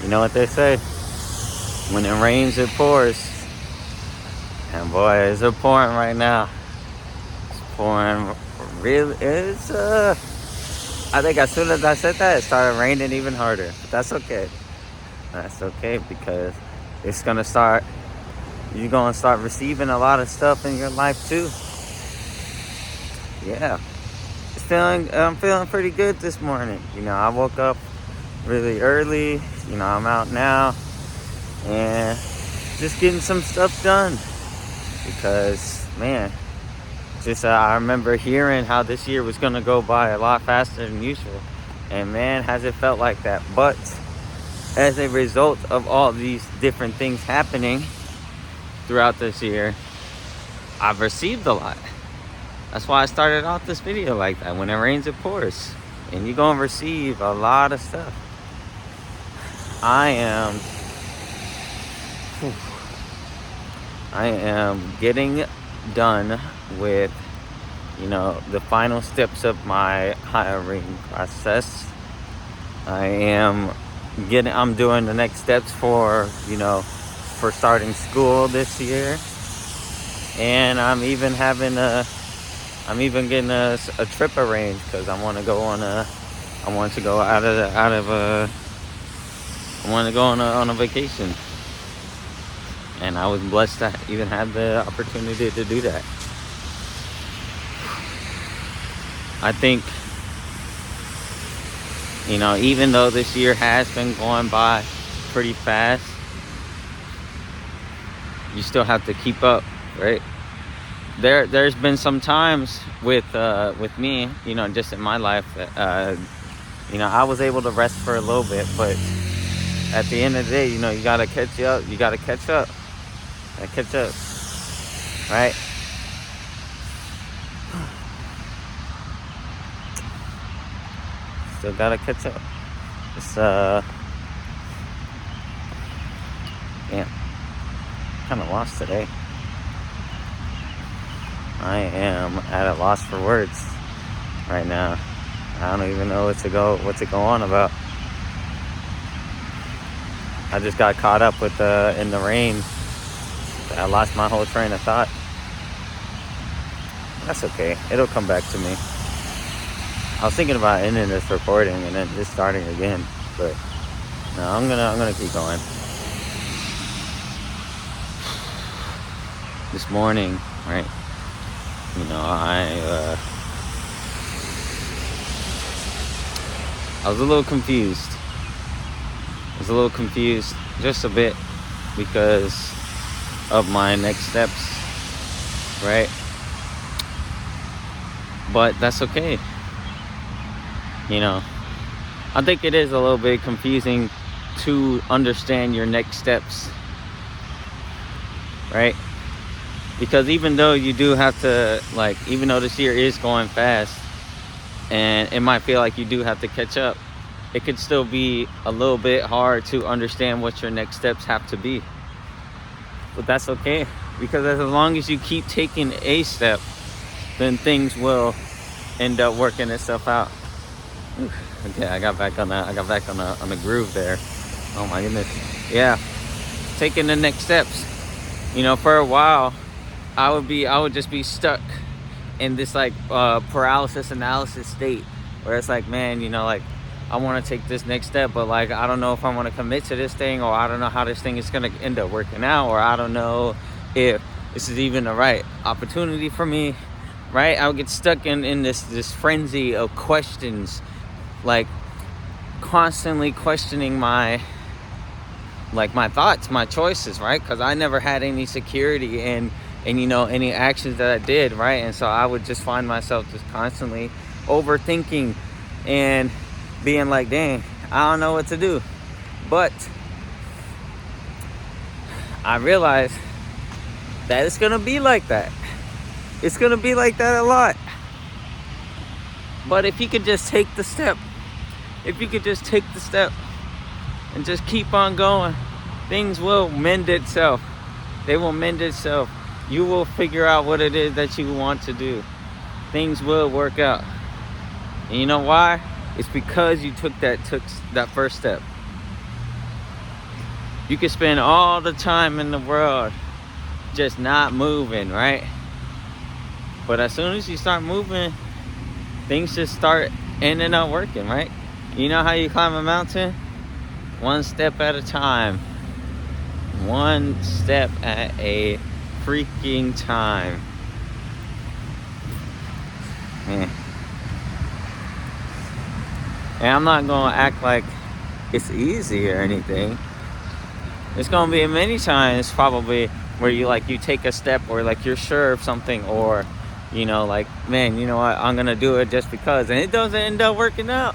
You know what they say? When it rains, it pours. And boy, is it pouring right now. It's pouring really. I think as soon as I said that, it started raining even harder. But that's okay. That's okay because it's gonna start. You're gonna start receiving a lot of stuff in your life too. Yeah, I'm feeling pretty good this morning. I woke up really early. I'm out now and just getting some stuff done because, man, I remember hearing how this year was gonna go by a lot faster than usual, and man, has it felt like that. But as a result of all these different things happening throughout this year, I've received a lot. That's why I started off this video like that. When it rains, it pours. And you're going to receive a lot of stuff. I am getting done with, the final steps of my hiring process. I'm doing the next steps for starting school this year. And I'm even getting a trip arranged because I want to go on a vacation. And I was blessed to even have the opportunity to do that. I think, even though this year has been going by pretty fast, you still have to keep up, right? There's been some times with me, just in my life, I was able to rest for a little bit, but at the end of the day, you gotta catch up. Right? Still gotta catch up. It's kind of lost today. I am at a loss for words right now. I don't even know what to go on about. I just got caught up in the rain. I lost my whole train of thought. That's okay. It'll come back to me. I was thinking about ending this recording and then just starting again, but no, I'm gonna keep going. This morning, right? I was a little confused. Just a bit because of my next steps, right? But that's okay. I think it is a little bit confusing to understand your next steps, right? Because even though you do have to, even though this year is going fast and it might feel like you do have to catch up, it could still be a little bit hard to understand what your next steps have to be. But that's okay, because as long as you keep taking a step, then things will end up working itself out. Okay, I got back on the groove there. Oh my goodness. Yeah. Taking the next steps. For a while, I would just be stuck in this paralysis analysis state where it's like, man, I want to take this next step, but I don't know if I want to commit to this thing, or I don't know how this thing is going to end up working out, or I don't know if this is even the right opportunity for me, right? I would get stuck in this frenzy of questions, constantly questioning my thoughts, my choices, right? Because I never had any security in any actions that I did, right? And so I would just find myself just constantly overthinking and being like, dang, I don't know what to do. But I realized that it's gonna be like that. It's gonna be like that a lot. But if you could just take the step, and just keep on going, things will mend itself. They will mend itself. You will figure out what it is that you want to do. Things will work out. And you know why? It's because you took that first step. You can spend all the time in the world just not moving, right? But as soon as you start moving, things just start ending up working, right? You know how you climb a mountain? One step at a time. One step at a freaking time. Man. And I'm not gonna act like it's easy or anything. It's gonna be many times probably where you take a step, or like you're sure of something, or like, man, you know what, I'm gonna do it just because, and it doesn't end up working out.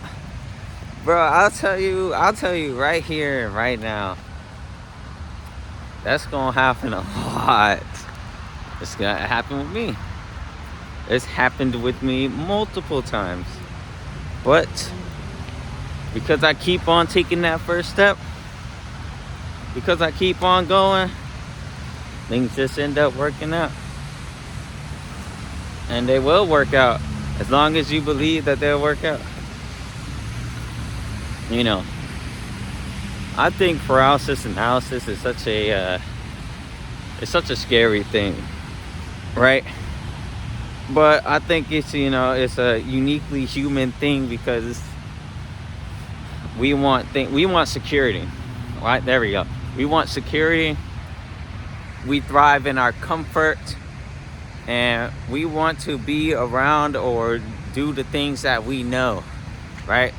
Bro, I'll tell you right here, right now, that's gonna happen a lot. It's gonna happen with me. It's happened with me multiple times. But because I keep on taking that first step, because I keep on going, things just end up working out. And they will work out as long as you believe that they'll work out. I think paralysis analysis is such a scary thing, right? But I think it's a uniquely human thing, because we want security, right? There we go. We want security. We thrive in our comfort, and we want to be around or do the things that we know, right?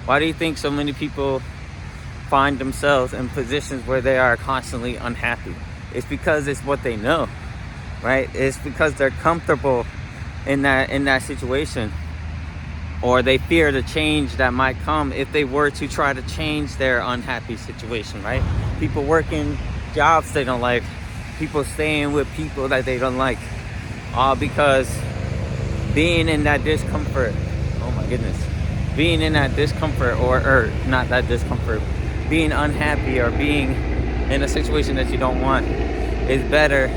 Why do you think so many people find themselves in positions where they are constantly unhappy? It's because it's what they know, right? It's because they're comfortable in that situation, or they fear the change that might come if they were to try to change their unhappy situation, right? People working jobs they don't like, people staying with people that they don't like, all because being in that discomfort, oh my goodness, being in that discomfort, or not that discomfort, being unhappy or being in a situation that you don't want is better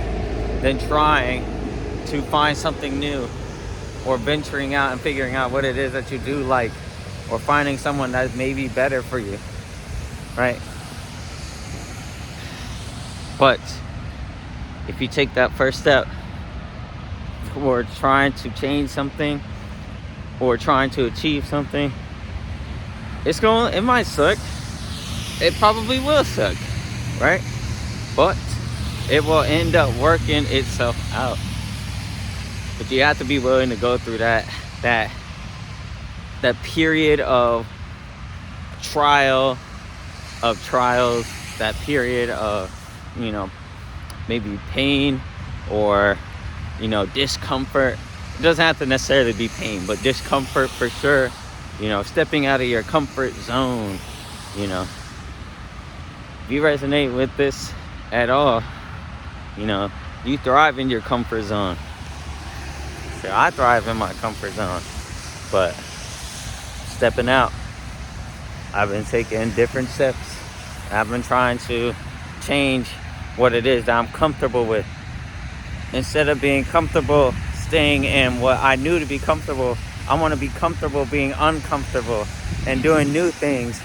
than trying to find something new, or venturing out and figuring out what it is that you do like, or finding someone that may be better for you, right? But if you take that first step towards trying to change something or trying to achieve something, it might suck. It probably will suck, right? But it will end up working itself out. But you have to be willing to go through that period of trials, that period of maybe pain, or discomfort. It doesn't have to necessarily be pain, but discomfort for sure. Stepping out of your comfort zone. If you resonate with this at all, you thrive in your comfort zone. So I thrive in my comfort zone, but stepping out, I've been taking different steps. I've been trying to change what it is that I'm comfortable with. Instead of being comfortable staying in what I knew to be comfortable, I want to be comfortable being uncomfortable and doing new things,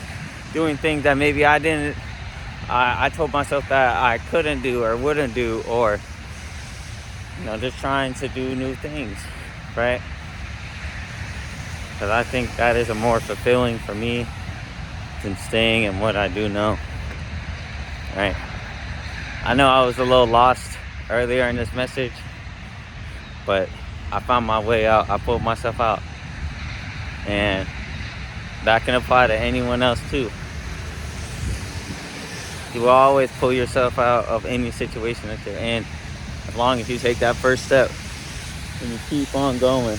doing things that maybe I told myself that I couldn't do or wouldn't do, or just trying to do new things, right? Because I think that is a more fulfilling for me than staying in what I do know, right? I know I was a little lost earlier in this message, but I found my way out. I pulled myself out, and that can apply to anyone else too. You will always pull yourself out of any situation that you're in, as long as you take that first step and you keep on going,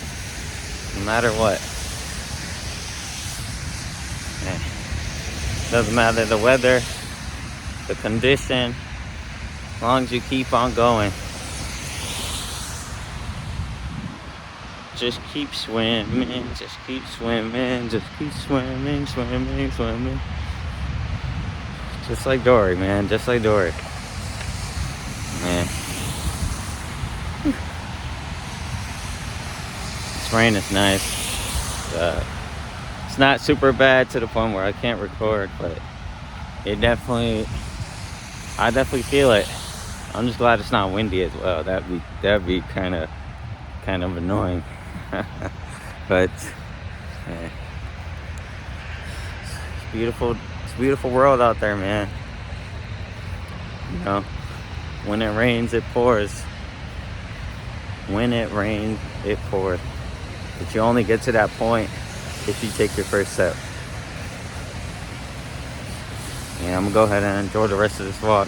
no matter what. Doesn't matter the weather, the condition, as long as you keep on going. Just keep swimming, just keep swimming, just keep swimming, swimming, swimming. Just like Dory, man, just like Dory. Man. This rain is nice. It's not super bad to the point where I can't record, but it definitely, I definitely feel it. I'm just glad it's not windy as well. That'd be kind of annoying. But yeah, it's beautiful. It's a beautiful world out there, man. You know, when it rains, it pours. When it rains, it pours. But you only get to that point if you take your first step. Yeah, I'm gonna go ahead and enjoy the rest of this walk.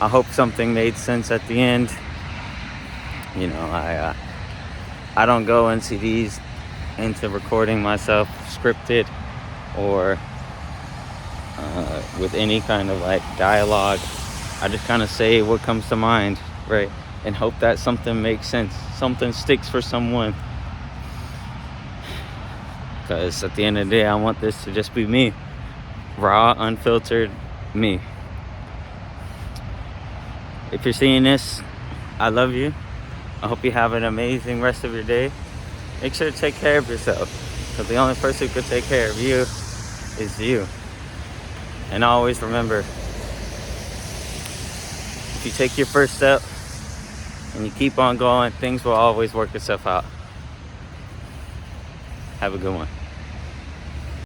I hope something made sense at the end. You know, I don't go into recording myself scripted or with any kind of like dialogue. I just kind of say what comes to mind, right? And hope that something makes sense, something sticks for someone. Because at the end of the day, I want this to just be me, raw, unfiltered me. If you're seeing this, I love you. I hope you have an amazing rest of your day. Make sure to take care of yourself, because the only person who could take care of you is you. And always remember, if you take your first step and you keep on going, things will always work itself out. Have a good one.